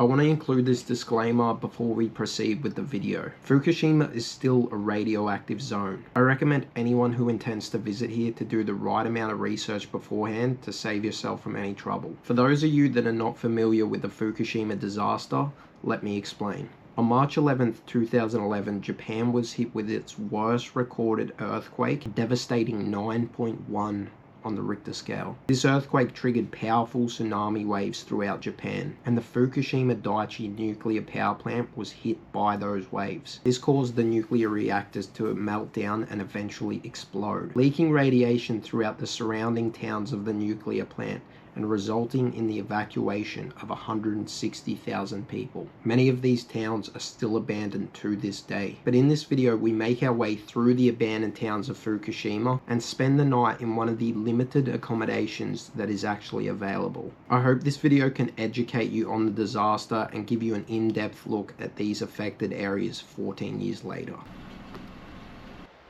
I want to include this disclaimer before we proceed with the video. Fukushima is still a radioactive zone. I recommend anyone who intends to visit here to do the right amount of research beforehand to save yourself from any trouble. For those of you that are not familiar with the Fukushima disaster, let me explain. On March 11th, 2011, Japan was hit with its worst recorded earthquake, devastating 9.1 on the Richter scale. This earthquake triggered powerful tsunami waves throughout Japan, and the Fukushima Daiichi nuclear power plant was hit by those waves. This caused the nuclear reactors to melt down and eventually explode, leaking radiation throughout the surrounding towns of the nuclear plant and resulting in the evacuation of 160,000 people. Many of these towns are still abandoned to this day. But in this video, we make our way through the abandoned towns of Fukushima and spend the night in one of the limited accommodations that is actually available. I hope this video can educate you on the disaster and give you an in-depth look at these affected areas 14 years later.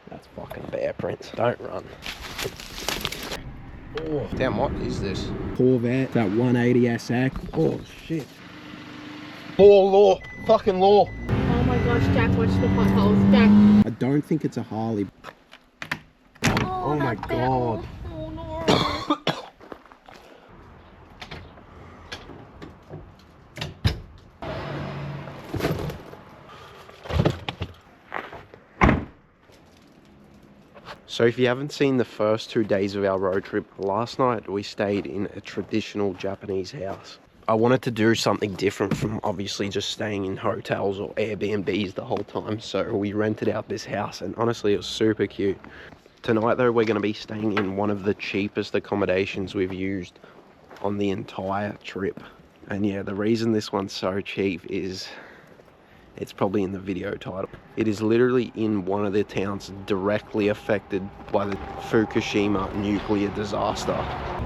That's fucking bear prints. Don't run. Oh, damn, what is this? Corvette, that 180 SX. Oh, shit. Law. Fucking law. Oh my gosh, Jack, watch the potholes. Jack. I don't think it's a Harley. Oh my god. Oh no. So if you haven't seen the first 2 days of our road trip, last night we stayed in a traditional Japanese house. I wanted to do something different from obviously just staying in hotels or Airbnbs the whole time, so we rented out this house, and honestly it was super cute. Tonight though, we're going to be staying in one of the cheapest accommodations we've used on the entire trip. And yeah, the reason this one's so cheap is it's probably in the video title. It is literally in one of the towns directly affected by the Fukushima nuclear disaster.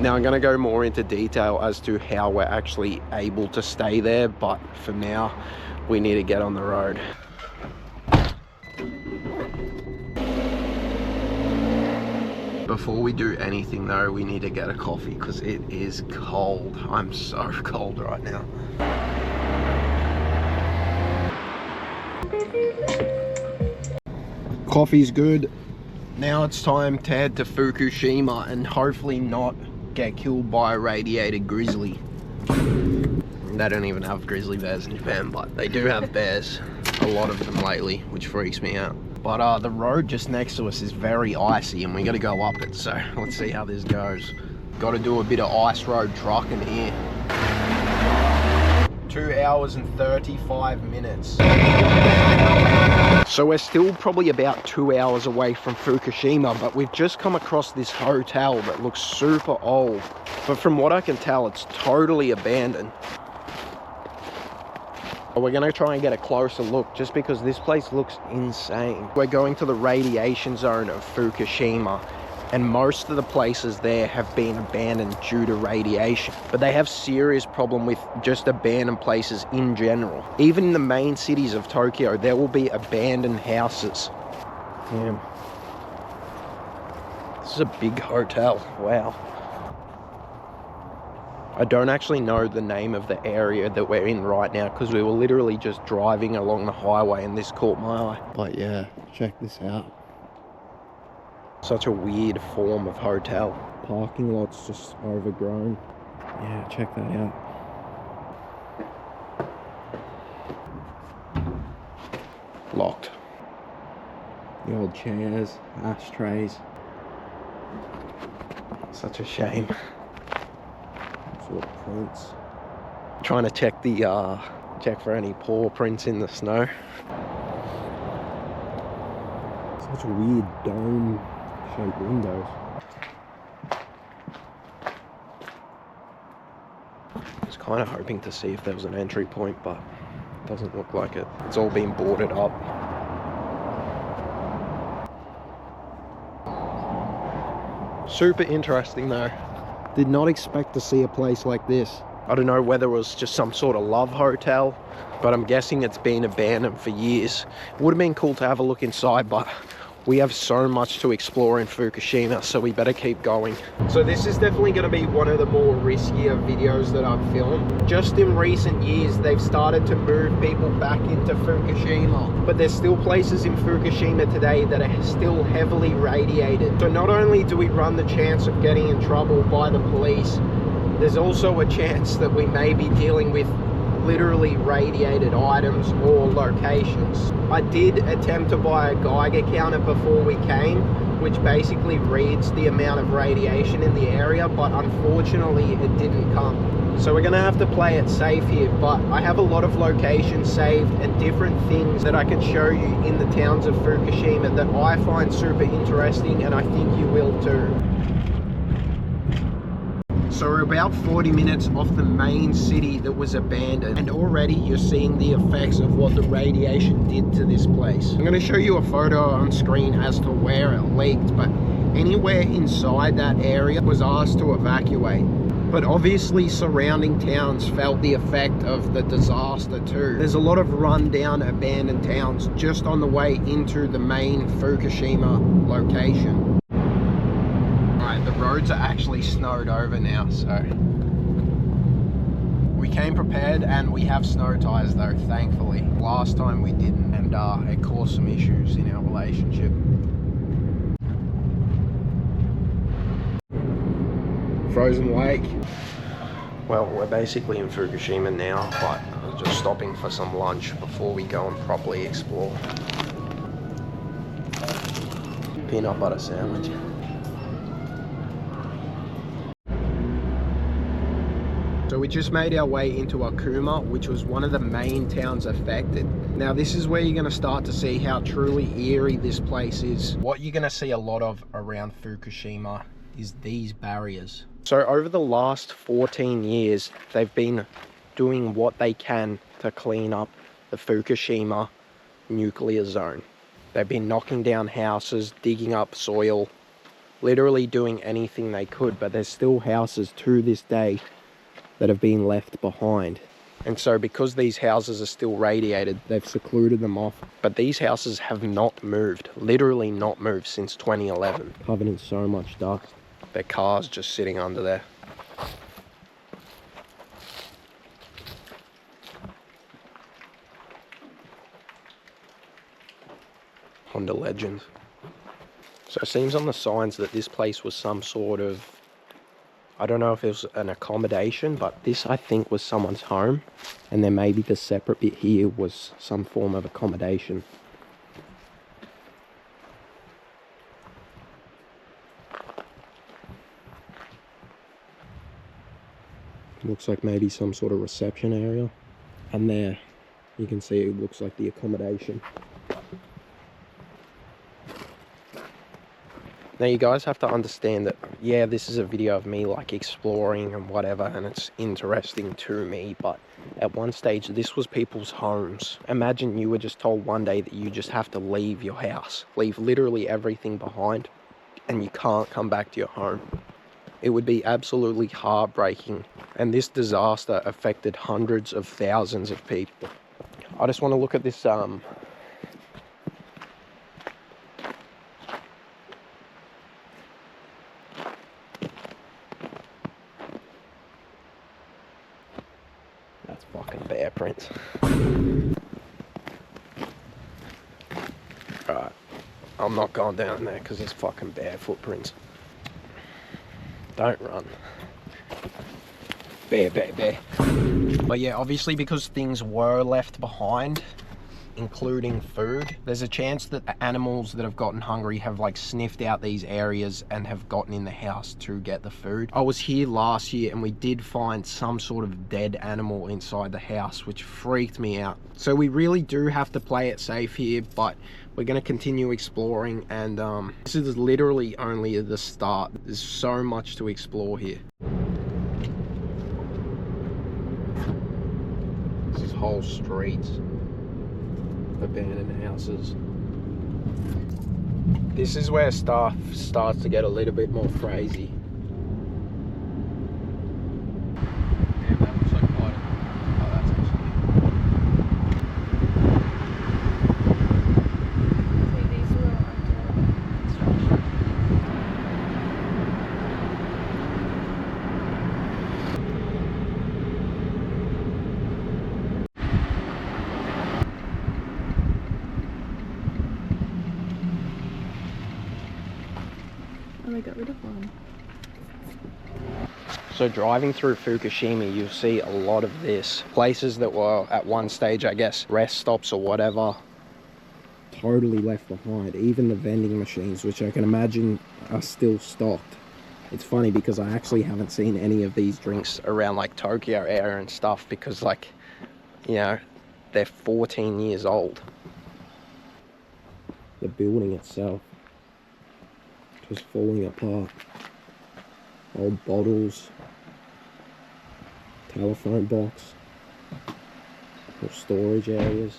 Now I'm going to go more into detail as to how we're actually able to stay there, but for now we need to get on the road. Before we do anything though, we need to get a coffee because it is cold. I'm so cold right now. Coffee's good. Now it's time to head to Fukushima and hopefully not get killed by a radiated grizzly. They don't even have grizzly bears in Japan, but they do have bears. A lot of them lately, which freaks me out. But the road just next to us is very icy and we gotta go up it, so let's see how this goes. Gotta do a bit of ice road trucking here. 2 hours and 35 minutes. So we're still probably about 2 hours away from Fukushima, but we've just come across this hotel that looks super old. But from what I can tell, it's totally abandoned. We're gonna try and get a closer look just because this place looks insane. We're going to the radiation zone of Fukushima, and most of the places there have been abandoned due to radiation. But they have serious problem with just abandoned places in general. Even in the main cities of Tokyo, there will be abandoned houses. Damn. This is a big hotel, wow. I don't actually know the name of the area that we're in right now because we were literally just driving along the highway and this caught my eye. But yeah, check this out. Such a weird form of hotel. Parking lot's just overgrown. Yeah, check that out. Locked. The old chairs, ashtrays. Such a shame. Sort of prints. Trying to check the check for any paw prints in the snow. Such a weird dome shaped windows. I was kind of hoping to see if there was an entry point, but it doesn't look like it. It's all been boarded up. Super interesting though. Did not expect to see a place like this. I don't know whether it was just some sort of love hotel, but I'm guessing it's been abandoned for years. It would have been cool to have a look inside, but We have so much to explore in Fukushima, so we better keep going. So this is definitely going to be one of the more riskier videos that I've filmed. Just in recent years, they've started to move people back into Fukushima, but there's still places in Fukushima today that are still heavily radiated. So not only do we run the chance of getting in trouble by the police, there's also a chance that we may be dealing with literally radiated items or locations. I did attempt to buy a Geiger counter before we came, which basically reads the amount of radiation in the area, but unfortunately it didn't come. So we're gonna have to play it safe here, but I have a lot of locations saved and different things that I can show you in the towns of Fukushima that I find super interesting, and I think you will too. So we're about 40 minutes off the main city that was abandoned, and already you're seeing the effects of what the radiation did to this place. I'm going to show you a photo on screen as to where it leaked, but anywhere inside that area was asked to evacuate. But obviously surrounding towns felt the effect of the disaster too. There's a lot of rundown abandoned towns just on the way into the main Fukushima location. The roads are actually snowed over now, so we came prepared, and we have snow tires though, thankfully. Last time we didn't, and it caused some issues in our relationship. Frozen lake. Well, we're basically in Fukushima now, but we're just stopping for some lunch before we go and properly explore. Peanut butter sandwich. So we just made our way into Okuma, which was one of the main towns affected. Now this is where you're going to start to see how truly eerie this place is. What you're going to see a lot of around Fukushima is these barriers. So over the last 14 years, they've been doing what they can to clean up the Fukushima nuclear zone. They've been knocking down houses, digging up soil, literally doing anything they could, but there's still houses to this day that have been left behind. And so because these houses are still radiated, they've secluded them off. But these houses have not moved, literally not moved since 2011. Covered in so much dust. Their cars just sitting under there. Honda Legend. So it seems on the signs that this place was some sort of, I don't know if it was an accommodation, but this I think was someone's home, and then maybe the separate bit here was some form of accommodation. Looks like maybe some sort of reception area, and there you can see it looks like the accommodation. Now you guys have to understand that, yeah, this is a video of me like exploring and whatever, and it's interesting to me, but at one stage this was people's homes. Imagine you were just told one day that you just have to leave your house, leave literally everything behind, and you can't come back to your home. It would be absolutely heartbreaking, and this disaster affected hundreds of thousands of people. I just want to look at this that's fucking bear prints. Alright, I'm not going down there because there's fucking bear footprints. Don't run. Bear, bear, bear. But yeah, obviously because things were left behind, including food, there's a chance that animals that have gotten hungry have like sniffed out these areas and have gotten in the house to get the food. I was here last year and we did find some sort of dead animal inside the house, which freaked me out. So we really do have to play it safe here, but we're going to continue exploring, and this is literally only the start. There's so much to explore here. This is whole streets, abandoned houses. This is where stuff starts to get a little bit more crazy. Damn, that looks like quite oh, that's actually... they got rid of one. So driving through Fukushima, you'll see a lot of this. Places that were at one stage, I guess, rest stops or whatever, totally left behind. Even the vending machines, which I can imagine are still stocked. It's funny because I actually haven't seen any of these drinks around like Tokyo area and stuff because, like, you know, they're 14 years old. The building itself just falling apart. Old bottles, telephone box, or storage areas.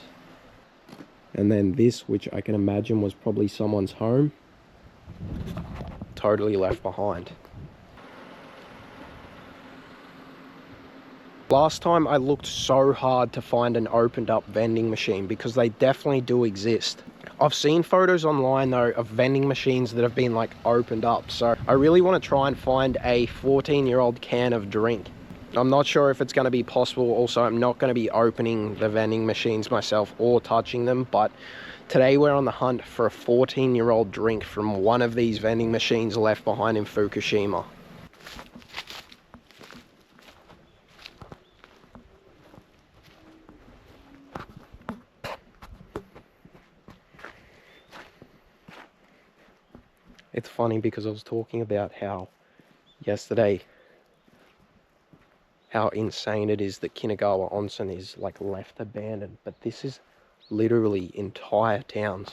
And then this, which I can imagine was probably someone's home, totally left behind. Last time I looked so hard to find an opened up vending machine because they definitely do exist. I've seen photos online though of vending machines that have been like opened up, so I really want to try and find a 14-year-old can of drink. I'm not sure if it's going to be possible. Also, I'm not going to be opening the vending machines myself or touching them, but today we're on the hunt for a 14-year-old drink from one of these vending machines left behind in Fukushima. It's funny because I was talking about how yesterday, how insane it is that Kinagawa Onsen is like left abandoned, but this is literally entire towns.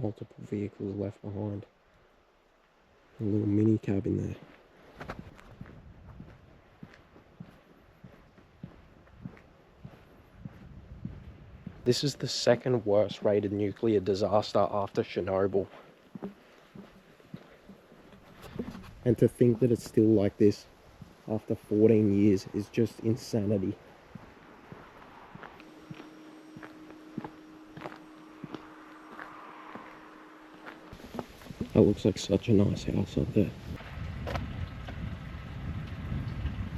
Multiple vehicles left behind. A little mini cabin there. This is the second worst rated nuclear disaster after Chernobyl. And to think that it's still like this after 14 years is just insanity. That looks like such a nice house up there.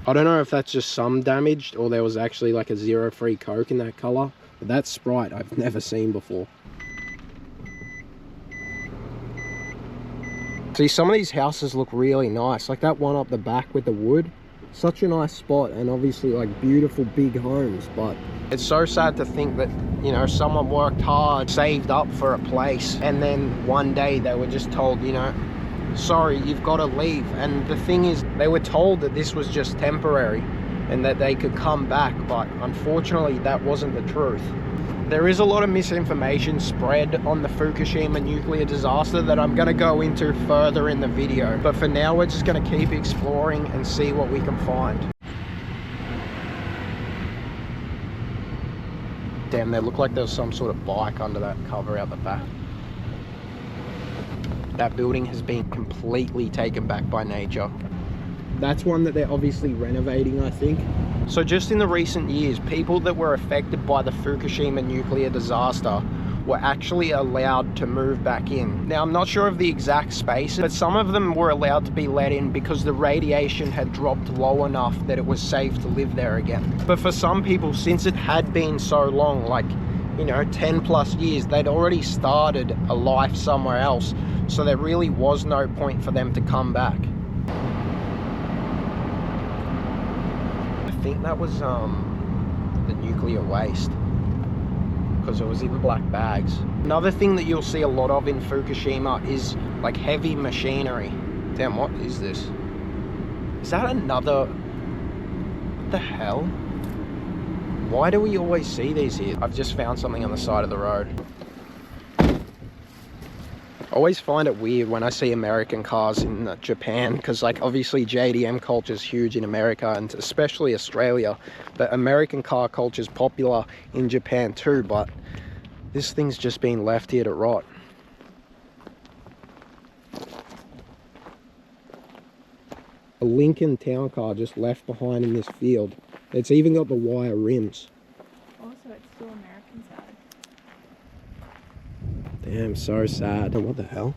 I don't know if that's just some damaged or there was actually like a zero free Coke in that colour. But that Sprite I've never seen before. See, some of these houses look really nice. Like that one up the back with the wood. Such a nice spot and obviously like beautiful big homes. But it's so sad to think that, you know, someone worked hard, saved up for a place. And then one day they were just told, you know, sorry, you've got to leave. And the thing is, they were told that this was just temporary and that they could come back, but unfortunately that wasn't the truth. There is a lot of misinformation spread on the Fukushima nuclear disaster that I'm going to go into further in the video, but for now we're just going to keep exploring and see what we can find. Damn, they look like there was some sort of bike under that cover out the back. That building has been completely taken back by nature. That's one that they're obviously renovating, I think. So just in the recent years, people that were affected by the Fukushima nuclear disaster were actually allowed to move back in. Now, I'm not sure of the exact space, but some of them were allowed to be let in because the radiation had dropped low enough that it was safe to live there again. But for some people, since it had been so long, like, you know, 10 plus years, they'd already started a life somewhere else. So there really was no point for them to come back. I think that was the nuclear waste, because it was in black bags. Another thing that you'll see a lot of in Fukushima is like heavy machinery. Damn, what is this? Is that another... What the hell? Why do we always see these here? I've just found something on the side of the road. I always find it weird when I see American cars in Japan, because like obviously JDM culture is huge in America and especially Australia, but American car culture is popular in Japan too, but this thing's just been left here to rot. A Lincoln town car just left behind in this field. It's even got the wire rims. Also, it's still American side. Damn, so sad. And what the hell?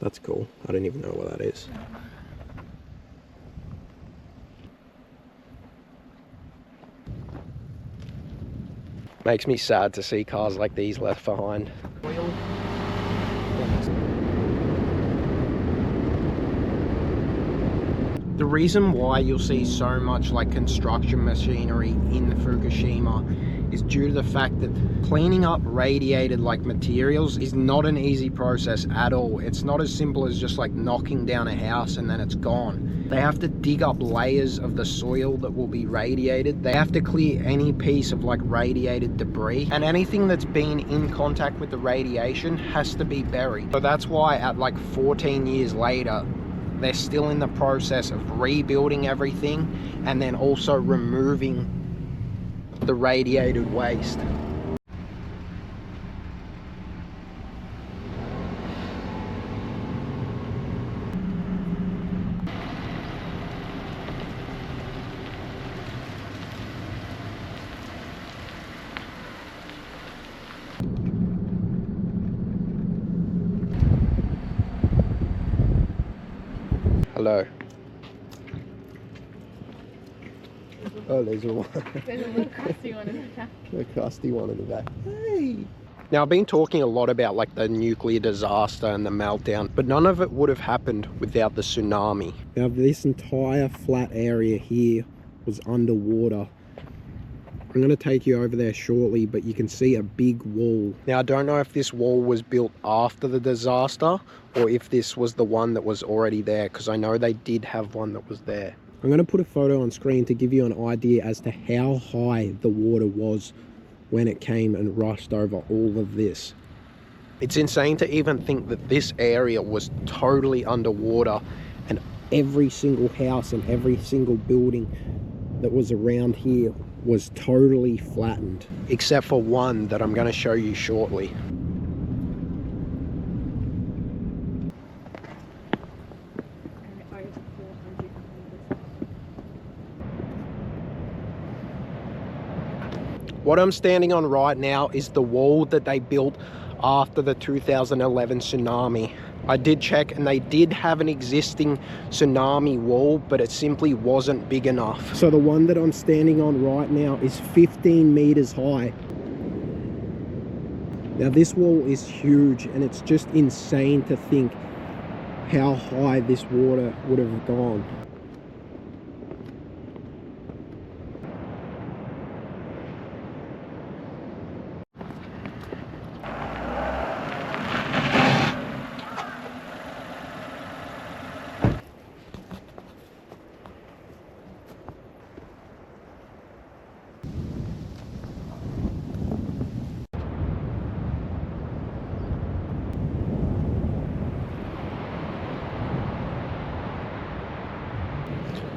That's cool. I don't even know what that is. Makes me sad to see cars like these left behind. The reason why you'll see so much like construction machinery in Fukushima is due to the fact that cleaning up radiated like materials is not an easy process at all. It's not as simple as just like knocking down a house and then it's gone. They have to dig up layers of the soil that will be radiated. They have to clear any piece of like radiated debris, and anything that's been in contact with the radiation has to be buried. So that's why at like 14 years later, they're still in the process of rebuilding everything and then also removing the radiated waste. Hello. Oh, there's a one. There's a little crusty one in the back. The crusty one in the back. Hey! Now, I've been talking a lot about like the nuclear disaster and the meltdown, but none of it would have happened without the tsunami. Now, this entire flat area here was underwater. I'm going to take you over there shortly, but you can see a big wall. Now, I don't know if this wall was built after the disaster or if this was the one that was already there, because I know they did have one that was there. I'm going to put a photo on screen to give you an idea as to how high the water was when it came and rushed over all of this. It's insane to even think that this area was totally underwater and every single house and every single building that was around here was totally flattened, except for one that I'm going to show you shortly. What I'm standing on right now is the wall that they built after the 2011 tsunami. I did check and they did have an existing tsunami wall, but it simply wasn't big enough. So the one that I'm standing on right now is 15 meters high. Now this wall is huge and it's just insane to think how high this water would have gone.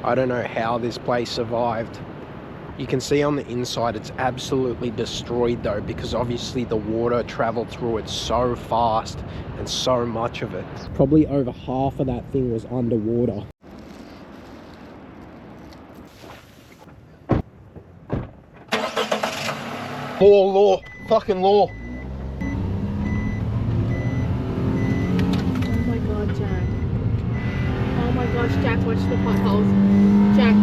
I don't know how this place survived. You can see on the inside it's absolutely destroyed though, because obviously the water traveled through it so fast and so much of it. Probably over half of that thing was underwater. Law, fucking law. Oh my god, Jack. Oh my gosh, Jack, watch the potholes. Jack.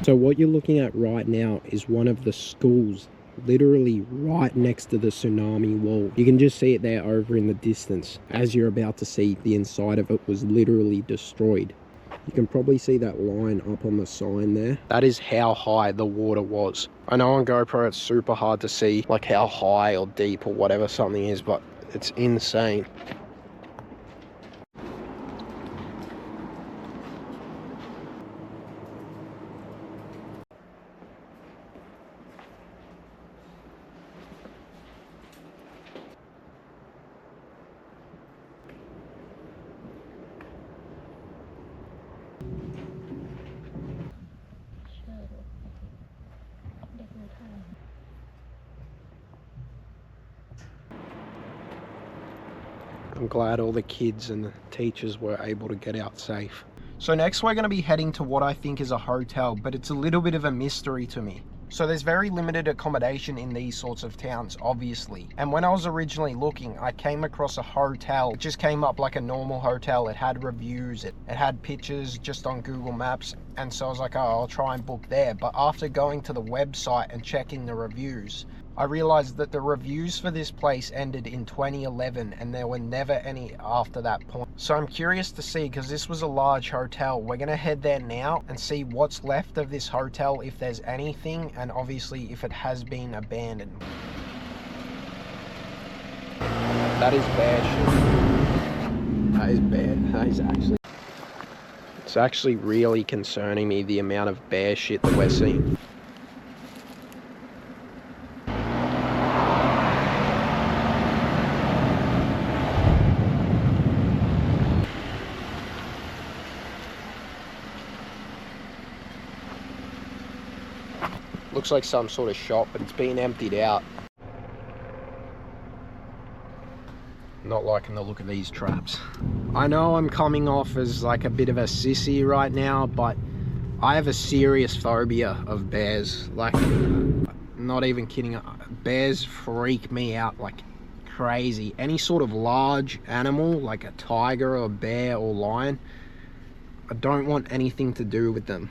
So what you're looking at right now is one of the schools, literally right next to the tsunami wall. You can just see it there over in the distance. As you're about to see, the inside of it was literally destroyed. You can probably see that line up on the sign there. That is how high the water was. I know on GoPro it's super hard to see like how high or deep or whatever something is, but it's insane. I'm glad all the kids and the teachers were able to get out safe. So next we're going to be heading to what I think is a hotel, but it's a little bit of a mystery to me. So there's very limited accommodation in these sorts of towns, obviously. And when I was originally looking, I came across a hotel. It just came up like a normal hotel. It had reviews, it had pictures just on Google Maps. And so I was like, oh, I'll try and book there. But after going to the website and checking the reviews, I realized that the reviews for this place ended in 2011 and there were never any after that point. So I'm curious to see, because this was a large hotel. We're gonna head there now and see what's left of this hotel, if there's anything, and obviously if it has been abandoned. That is bad shit. That is bad. That is actually... It's actually really concerning me, the amount of bear shit that we're seeing. Looks like some sort of shop, but it's been emptied out. Not liking the look of these traps. I know I'm coming off as like a bit of a sissy right now, but I have a serious phobia of bears. Like, not even kidding, bears freak me out like crazy. Any sort of large animal, like a tiger or a bear or lion, I don't want anything to do with them.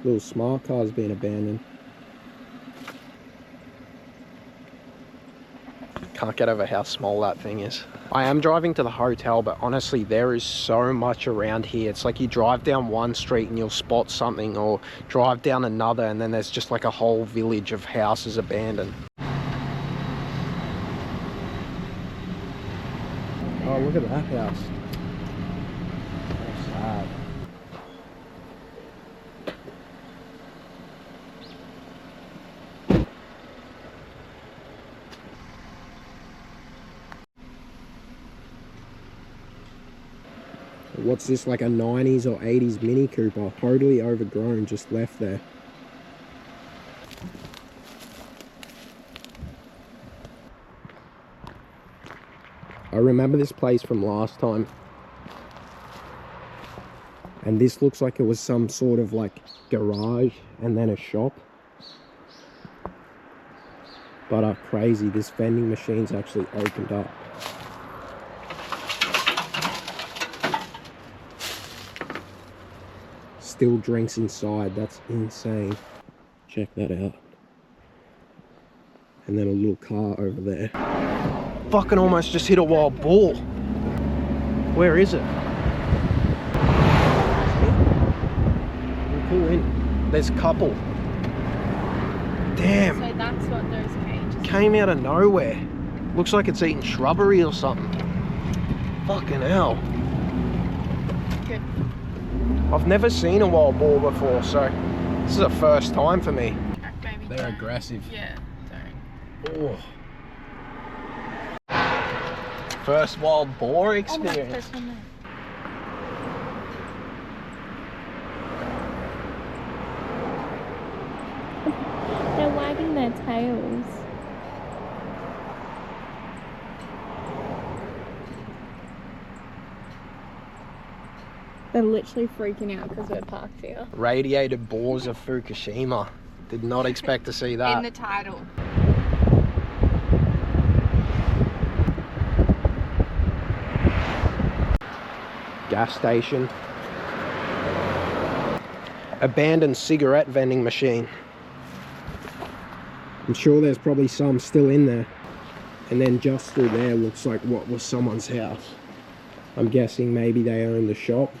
Little smart car's been abandoned. Can't get over how small that thing is. I am driving to the hotel, but honestly, there is so much around here. It's like you drive down one street and you'll spot something, or drive down another and then there's just like a whole village of houses abandoned. Oh, look at that house. That's sad. What's this, like a 90s or 80s Mini Cooper? Totally overgrown, just left there. I remember this place from last time. And this looks like it was some sort of like garage and then a shop. But crazy, this vending machine's actually opened up. Still drinks inside, that's insane. Check that out. And then a little car over there. Fucking almost just hit a wild boar. Where is it? We'll pull in. There's a couple. Damn. So that's what those cages came out of nowhere. Looks like it's eating shrubbery or something. Fucking hell. Good. I've never seen a wild boar before, so this is a first time for me. Maybe They're don't. aggressive. Yeah, don't. Oh. First wild boar experience. Oh, they're wagging their tails. They're literally freaking out because we're parked here. Radiated boars of Fukushima. Did not expect to see that. In the title. Gas station. Abandoned cigarette vending machine. I'm sure there's probably some still in there. And then just through there looks like what was someone's house. I'm guessing maybe they own the shop.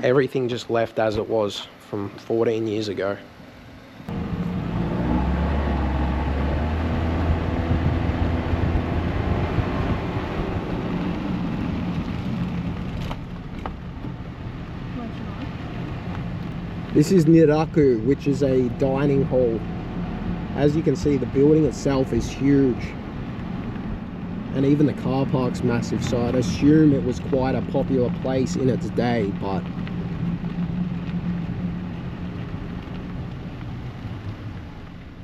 Everything just left as it was from 14 years ago. This is Niraku, which is a dining hall. As you can see, the building itself is huge. And even the car park's massive, so I'd assume it was quite a popular place in its day, but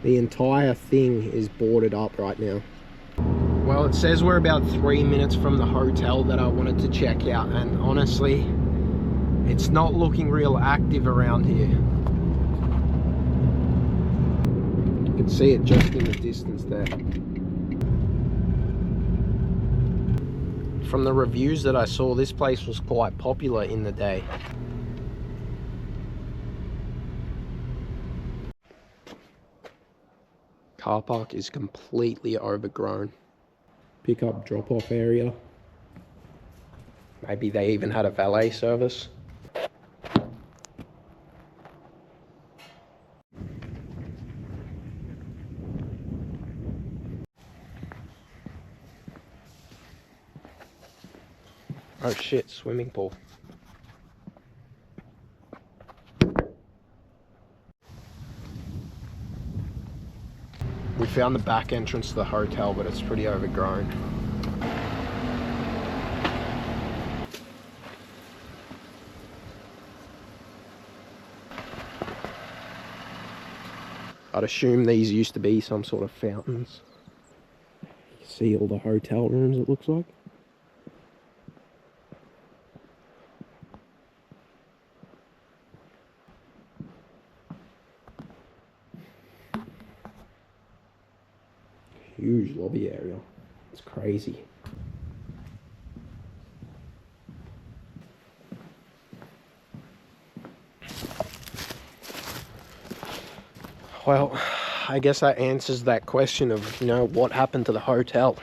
the entire thing is boarded up right now. Well, it says we're about 3 minutes from the hotel that I wanted to check out, and honestly, it's not looking real active around here. You can see it just in the distance there. From the reviews that I saw, this place was quite popular in the day. Car park is completely overgrown. Pick up, drop off area. Maybe they even had a valet service. Oh shit, swimming pool. We found the back entrance to the hotel, but it's pretty overgrown. I'd assume these used to be some sort of fountains. You can see all the hotel rooms, it looks like. Huge lobby area. It's crazy. Well, I guess that answers that question of, you know, what happened to the hotel.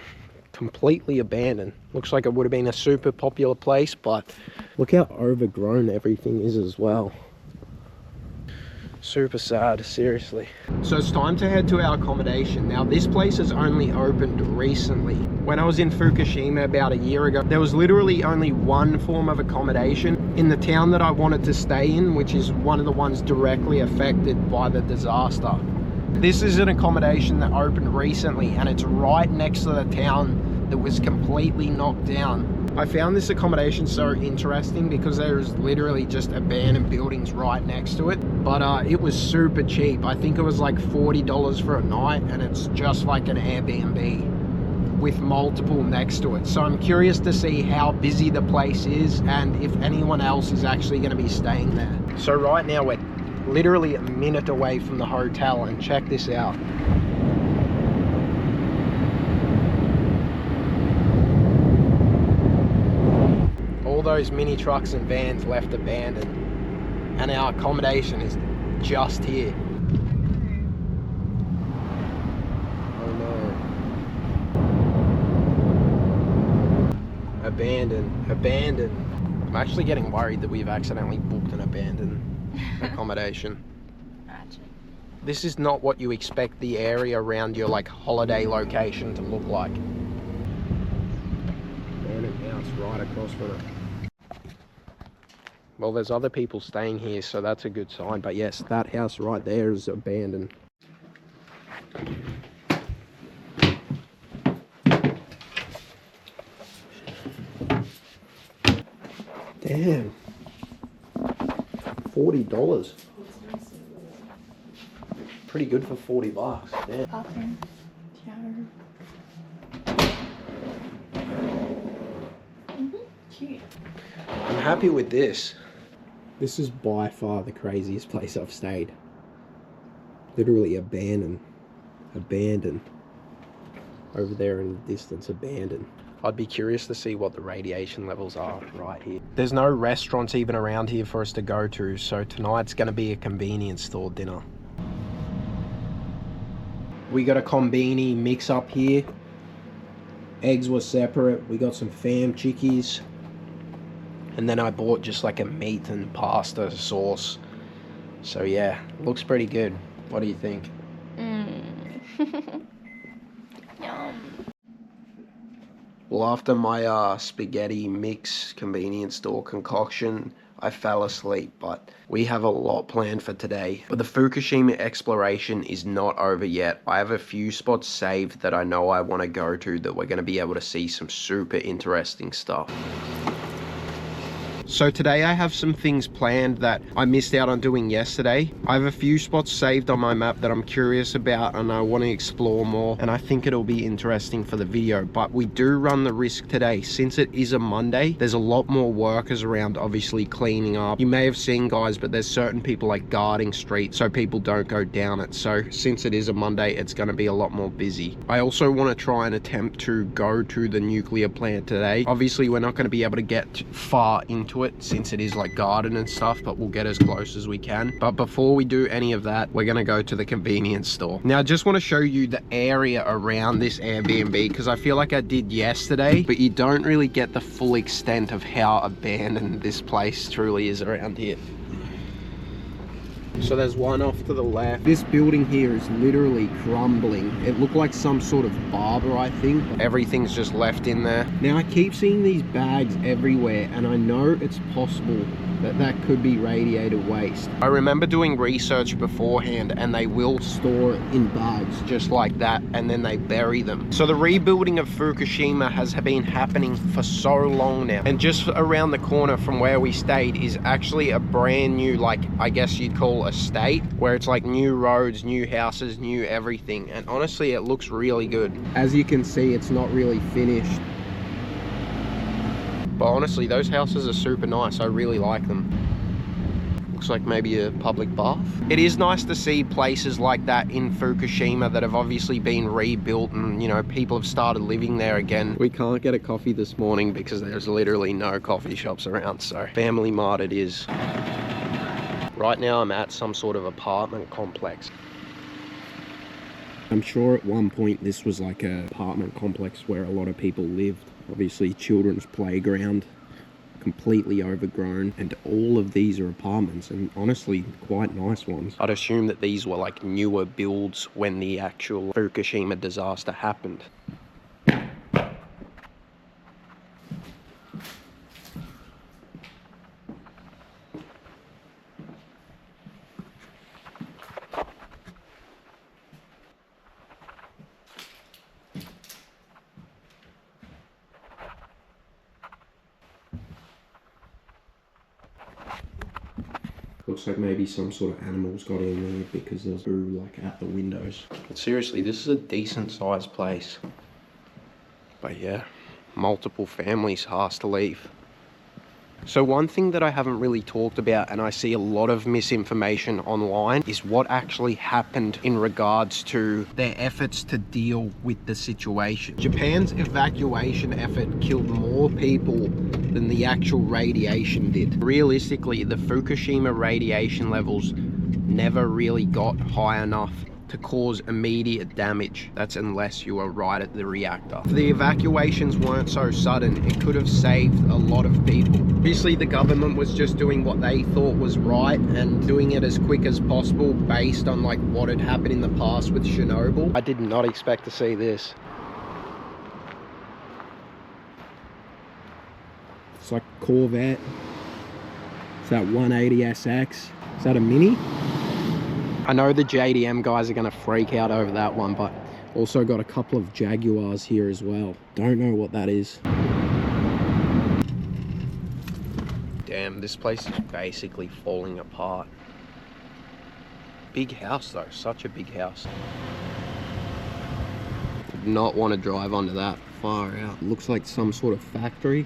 Completely abandoned. Looks like it would have been a super popular place, but look how overgrown everything is as well. Super sad, seriously. So it's time to head to our accommodation. Now, this place has only opened recently. When I was in Fukushima about a year ago, there was literally only one form of accommodation in the town that I wanted to stay in, which is one of the ones directly affected by the disaster. This is an accommodation that opened recently, and it's right next to the town that was completely knocked down. I found this accommodation so interesting because there's literally just abandoned buildings right next to it, but it was super cheap. I think it was like $40 for a night, and it's just like an Airbnb with multiple next to it. So I'm curious to see how busy the place is and if anyone else is actually going to be staying there. So right now we're literally a minute away from the hotel, and check this out. Those mini trucks and vans left abandoned, and our accommodation is just here. Oh no. Abandoned. I'm actually getting worried that we've accidentally booked an abandoned accommodation. This is not what you expect the area around your like holiday location to look like. Abandoned house right across from it. Well, there's other people staying here, so that's a good sign. But yes, that house right there is abandoned. Damn. $40. Pretty good for $40. Damn. Bathroom, shower. Cute. I'm happy with this. This is by far the craziest place I've stayed. Literally abandoned. Over there in the distance, abandoned. I'd be curious to see what the radiation levels are right here. There's no restaurants even around here for us to go to, so tonight's gonna be a convenience store dinner. We got a combini mix up here. Eggs were separate. We got some fam chickies. And then I bought just like a meat and pasta sauce. So yeah, looks pretty good. What do you think? Yum. Well, after my spaghetti mix convenience store concoction, I fell asleep, but we have a lot planned for today. But the Fukushima exploration is not over yet. I have a few spots saved that I know I want to go to that we're going to be able to see some super interesting stuff. So today I have some things planned that I missed out on doing yesterday. I have a few spots saved on my map that I'm curious about and I want to explore more, and I think it'll be interesting for the video. But we do run the risk today, since it is a Monday, there's a lot more workers around, obviously cleaning up. You may have seen, guys, but there's certain people like guarding streets so people don't go down it. So since it is a Monday, it's going to be a lot more busy. I also want to try and attempt to go to the nuclear plant today. Obviously we're not going to be able to get far into it since it is like garden and stuff, but we'll get as close as we can. But before we do any of that, we're going to go to the convenience store. Now I just want to show you the area around this Airbnb, because I feel like I did yesterday, but you don't really get the full extent of how abandoned this place truly is around here. So there's one off to the left. This building here is literally crumbling. It looked like some sort of barber, I think. Everything's just left in there. Now I keep seeing these bags everywhere, and I know it's possible that that could be radiated waste. I remember doing research beforehand, and they will store it in bags just like that, and then they bury them. So the rebuilding of Fukushima has been happening for so long now, and just around the corner from where we stayed is actually a brand new, like, I guess you'd call estate, where it's like new roads, new houses, new everything, and honestly it looks really good. As you can see, it's not really finished, but honestly those houses are super nice. I really like them. Looks like maybe a public bath. It is nice to see places like that in Fukushima that have obviously been rebuilt, and you know, people have started living there again. We can't get a coffee this morning because there's literally no coffee shops around, so Family Mart it is. Right now I'm at some sort of apartment complex. I'm sure at one point this was like an apartment complex where a lot of people lived. Obviously children's playground, completely overgrown, and all of these are apartments, and honestly quite nice ones. I'd assume that these were like newer builds when the actual Fukushima disaster happened. Looks like maybe some sort of animals got in there because there's poo like at the windows. But seriously, this is a decent sized place. But yeah, multiple families asked to leave. So one thing that I haven't really talked about, and I see a lot of misinformation online, is what actually happened in regards to their efforts to deal with the situation. Japan's evacuation effort killed more people than the actual radiation did. Realistically, the Fukushima radiation levels never really got high enough to cause immediate damage. That's unless you were right at the reactor. If the evacuations weren't so sudden, it could have saved a lot of people. Obviously the government was just doing what they thought was right and doing it as quick as possible based on like what had happened in the past with Chernobyl. I did not expect to see this. It's like Corvette. It's that 180SX. Is that a Mini? I know the JDM guys are going to freak out over that one, but also got a couple of Jaguars here as well. Don't know what that is. Damn, this place is basically falling apart. Big house though, such a big house. Would not want to drive onto that. Far out. Looks like some sort of factory.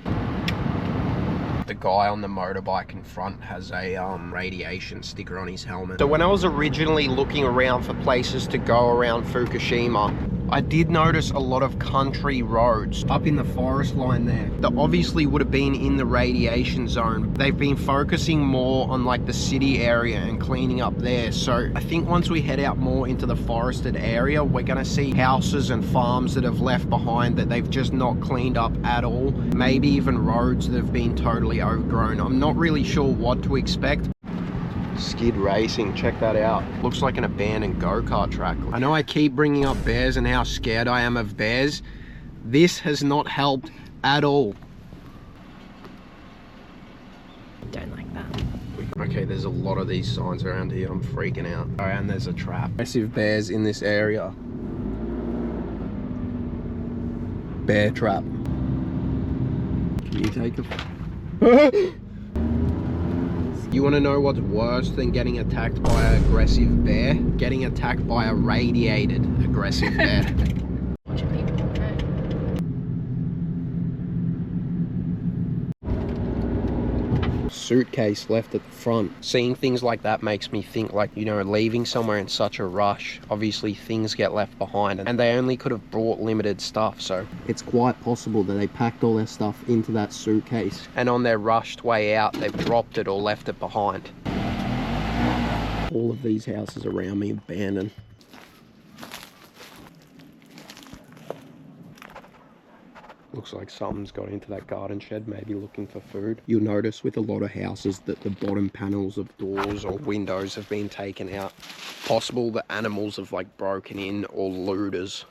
The guy on the motorbike in front has a radiation sticker on his helmet. So when I was originally looking around for places to go around Fukushima, I did notice a lot of country roads up in the forest line there that obviously would have been in the radiation zone. They've been focusing more on like the city area and cleaning up there. So I think once we head out more into the forested area, we're gonna see houses and farms that have left behind that they've just not cleaned up at all. Maybe even roads that have been totally overgrown. I'm not really sure what to expect. Skid racing, check that out. Looks like an abandoned go-kart track. I know I keep bringing up bears and how scared I am of bears. This has not helped at all. Don't like that. Okay, there's a lot of these signs around here. I'm freaking out. Oh, and there's a trap. Aggressive bears in this area. Bear trap. Can you take a... You want to know what's worse than getting attacked by an aggressive bear? Getting attacked by a radiated aggressive bear. Bunch of people, okay. Suitcase left at the front. Seeing things like that makes me think, like, you know, leaving somewhere in such a rush, obviously things get left behind, and they only could have brought limited stuff, so it's quite possible that they packed all their stuff into that suitcase, and on their rushed way out they've dropped it or left it behind. All of these houses around me abandoned. Looks like something's got into that garden shed, maybe looking for food. You'll notice with a lot of houses that the bottom panels of doors or windows have been taken out. Possible that animals have like broken in, or looters.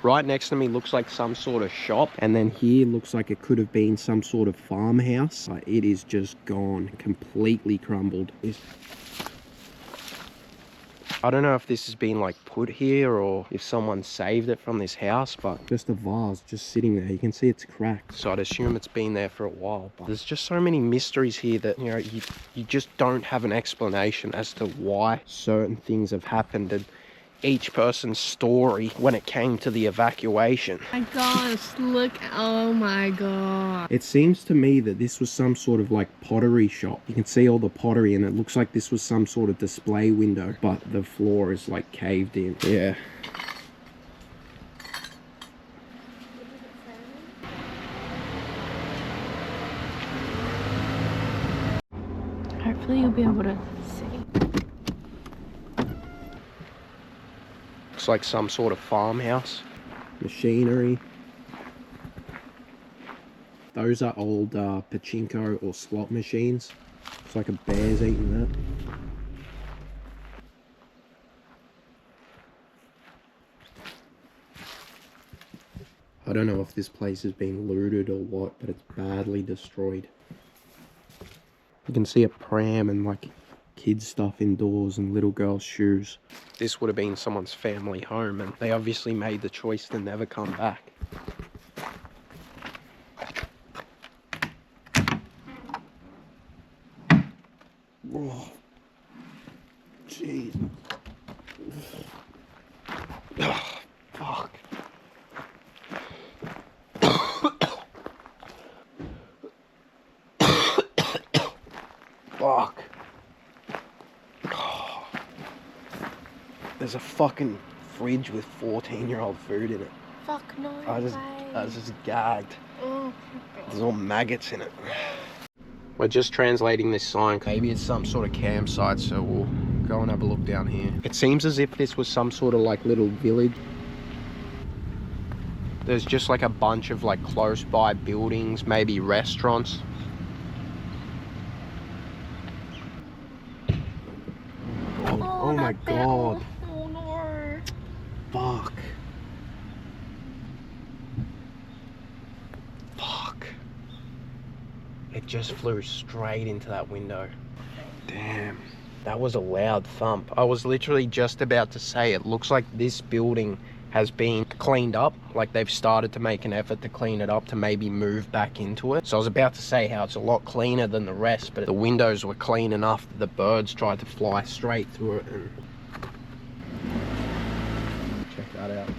Right next to me looks like some sort of shop, and then here looks like it could have been some sort of farmhouse. It is just gone, completely crumbled. I don't know if this has been like put here or if someone saved it from this house, but just a vase just sitting there. You can see it's cracked, so I'd assume it's been there for a while. But there's just so many mysteries here that, you know, you just don't have an explanation as to why certain things have happened, and each person's story when it came to the evacuation. My gosh, look, oh my god. It seems to me that this was some sort of like pottery shop. You can see all the pottery, and it looks like this was some sort of display window, but the floor is like caved in. Yeah. Hopefully you'll be able to see. Looks like some sort of farmhouse. Machinery. Those are old pachinko or slot machines. It's like a bear's eating that. I don't know if this place has been looted or what, but it's badly destroyed. You can see a pram and like kids stuff indoors and little girls' shoes. This would have been someone's family home, and they obviously made the choice to never come back. Oh, jeez. Oh, fuck. Fuck. There's a fucking fridge with 14-year-old food in it. Fuck no. I was just gagged. Oh. There's all maggots in it. We're just translating this sign. Maybe it's some sort of campsite, so we'll go and have a look down here. It seems as if this was some sort of like little village. There's just like a bunch of like close by buildings, maybe restaurants. Oh my god. Oh no. Fuck. Fuck. It just flew straight into that window. Damn. That was a loud thump. I was literally just about to say, it looks like this building has been cleaned up. Like they've started to make an effort to clean it up to maybe move back into it. So I was about to say how it's a lot cleaner than the rest, but the windows were clean enough that the birds tried to fly straight through it. And check that out.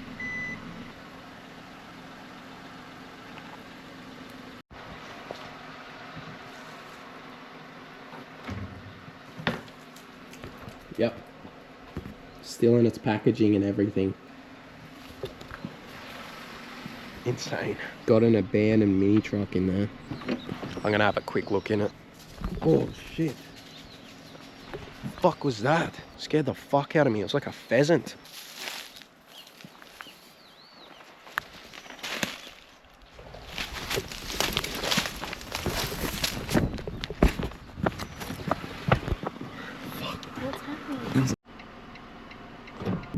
Yep. Still in its packaging and everything. Insane. Got an abandoned mini truck in there. I'm gonna have a quick look in it. Oh shit. The fuck was that? Scared the fuck out of me. It was like a pheasant.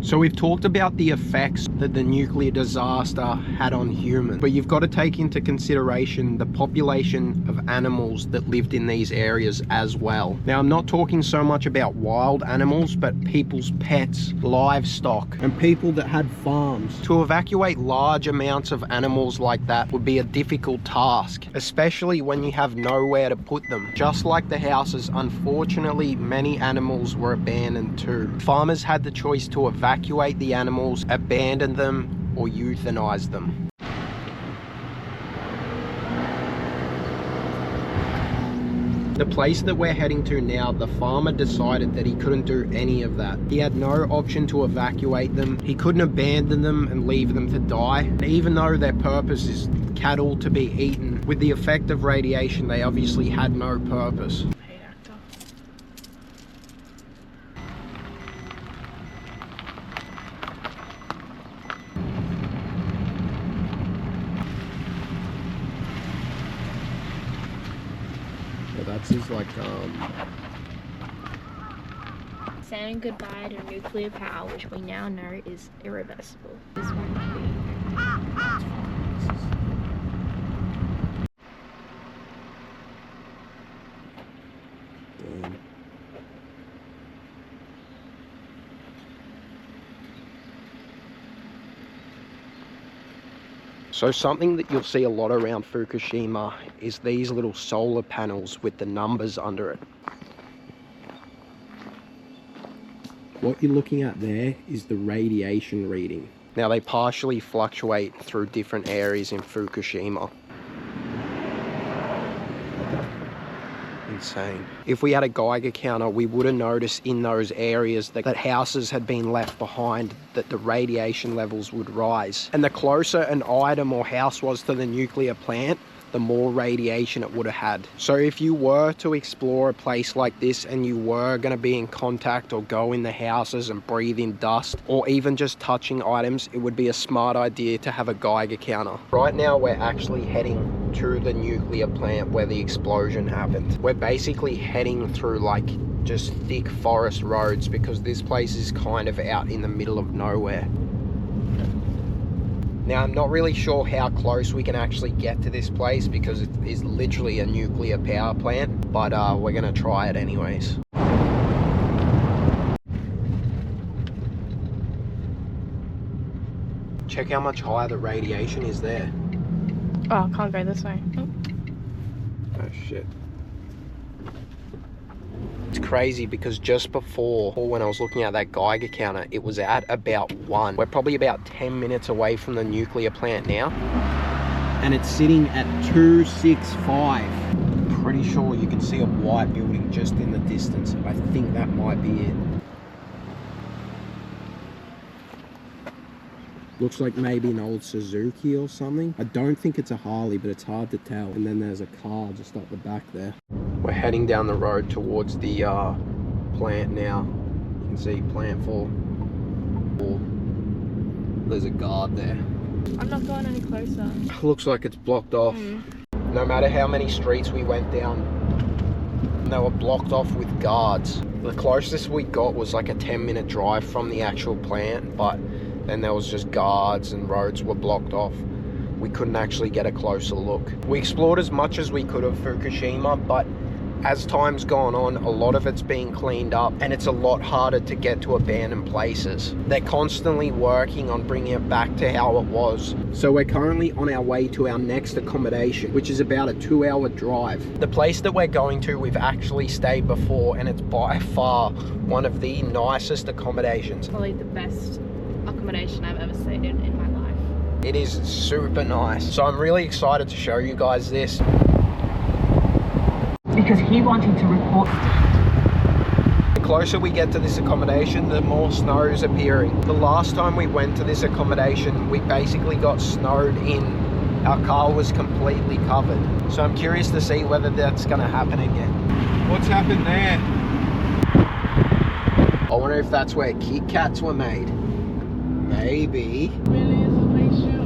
So we've talked about the effects that the nuclear disaster had on humans, but you've got to take into consideration the population of of animals that lived in these areas as well. Now, I'm not talking so much about wild animals, but people's pets, livestock, and people that had farms. To evacuate large amounts of animals like that would be a difficult task, especially when you have nowhere to put them. Just like the houses, unfortunately, many animals were abandoned too. Farmers had the choice to evacuate the animals, abandon them, or euthanize them. The place that we're heading to now, the farmer decided that he couldn't do any of that. He had no option to evacuate them. He couldn't abandon them and leave them to die. And even though their purpose is cattle to be eaten, with the effect of radiation, they obviously had no purpose. That's his saying goodbye to nuclear power, which we now know is irreversible. This one might be. So something that you'll see a lot around Fukushima is these little solar panels with the numbers under it. What you're looking at there is the radiation reading. Now, they partially fluctuate through different areas in Fukushima. Insane. If we had a Geiger counter, we would have noticed in those areas that houses had been left behind, that the radiation levels would rise. And the closer an item or house was to the nuclear plant, the more radiation it would have had. So if you were to explore a place like this and you were going to be in contact or go in the houses and breathe in dust or even just touching items, it would be a smart idea to have a Geiger counter. Right now we're actually heading to the nuclear plant where the explosion happened. We're basically heading through like just thick forest roads because this place is kind of out in the middle of nowhere. Now, I'm not really sure how close we can actually get to this place because it is literally a nuclear power plant, but we're going to try it anyways. Check how much higher the radiation is there. Oh, I can't go this way. Oh shit. It's crazy because just before, when I was looking at that Geiger counter, it was at about 1. We're probably about 10 minutes away from the nuclear plant now. And it's sitting at 265. Pretty sure you can see a white building just in the distance. I think that might be it. Looks like maybe an old Suzuki or something. I don't think it's a Harley, but it's hard to tell. And then there's a car just up the back there. We're heading down the road towards the plant now. You can see plant 4. There's a guard there. I'm not going any closer. Looks like it's blocked off. No matter how many streets we went down, they were blocked off with guards. The closest we got was like a 10-minute drive from the actual plant, but then there was just guards and roads were blocked off. We couldn't actually get a closer look. We explored as much as we could of Fukushima, but as time's gone on, a lot of it's being cleaned up and it's a lot harder to get to abandoned places. They're constantly working on bringing it back to how it was. So we're currently on our way to our next accommodation, which is about a 2-hour drive. The place that we're going to, we've actually stayed before, and it's by far one of the nicest accommodations. Probably the best accommodation I've ever stayed in my life. It is super nice. So I'm really excited to show you guys this. Because he wanted to report. The closer we get to this accommodation, the more snow is appearing. The last time we went to this accommodation, we basically got snowed in. Our car was completely covered. So I'm curious to see whether that's gonna happen again. What's happened there? I wonder if that's where Kit Kats were made. Maybe. Really is a spaceship.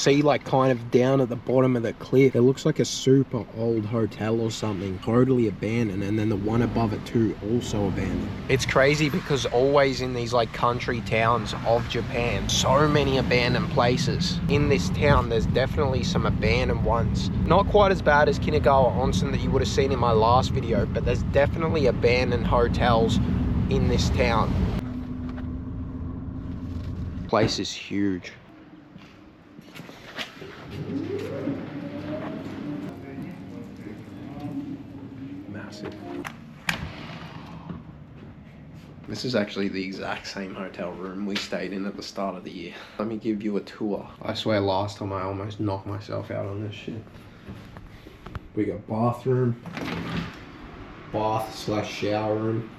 see like kind of down at the bottom of the cliff, it looks like a super old hotel or something, totally abandoned, and then the one above it too, also abandoned. It's crazy because always in these like country towns of Japan, so many abandoned places. In this town, there's definitely some abandoned ones. Not quite as bad as Kinagawa Onsen that you would have seen in my last video, but there's definitely abandoned hotels in this town. Place is huge. Massive. This is actually the exact same hotel room we stayed in at the start of the year. Let me give you a tour. I swear last time I almost knocked myself out on this shit. We got bathroom, bath/shower room,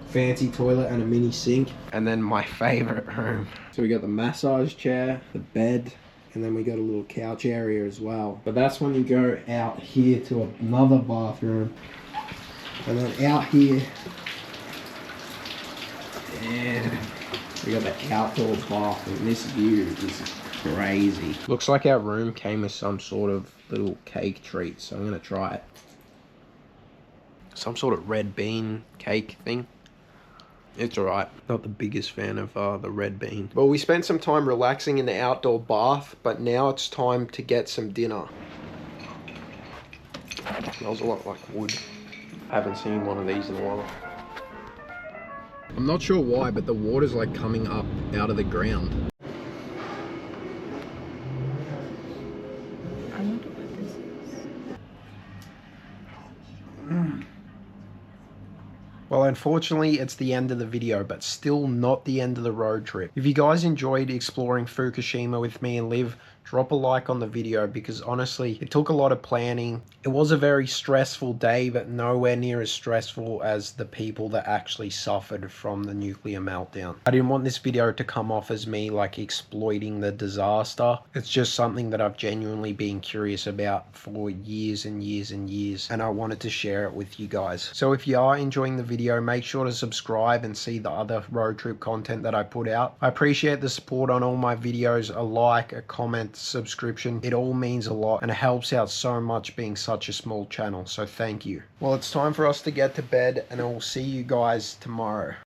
fancy toilet and a mini sink, and then my favorite room. So we got the massage chair, the bed, and then we got a little couch area as well. But that's when you go out here to another bathroom, and then out here, and we got the outdoor bathroom. This view is crazy. Looks like our room came with some sort of little cake treat, so I'm gonna try it. Some sort of red bean cake thing. It's alright. Not the biggest fan of the red bean. Well, we spent some time relaxing in the outdoor bath, but now it's time to get some dinner. It smells a lot like wood. I haven't seen one of these in a while. I'm not sure why, but the water's like coming up out of the ground. I wonder what this is. Well, unfortunately, it's the end of the video, but still not the end of the road trip. If you guys enjoyed exploring Fukushima with me and Liv, drop a like on the video because honestly, it took a lot of planning. It was a very stressful day, but nowhere near as stressful as the people that actually suffered from the nuclear meltdown. I didn't want this video to come off as me like exploiting the disaster. It's just something that I've genuinely been curious about for years and years and years, and I wanted to share it with you guys. So if you are enjoying the video, make sure to subscribe and see the other road trip content that I put out. I appreciate the support on all my videos. A like, a comment, subscription, it all means a lot and it helps out so much being such a small channel, so thank you. Well, it's time for us to get to bed and I will see you guys tomorrow.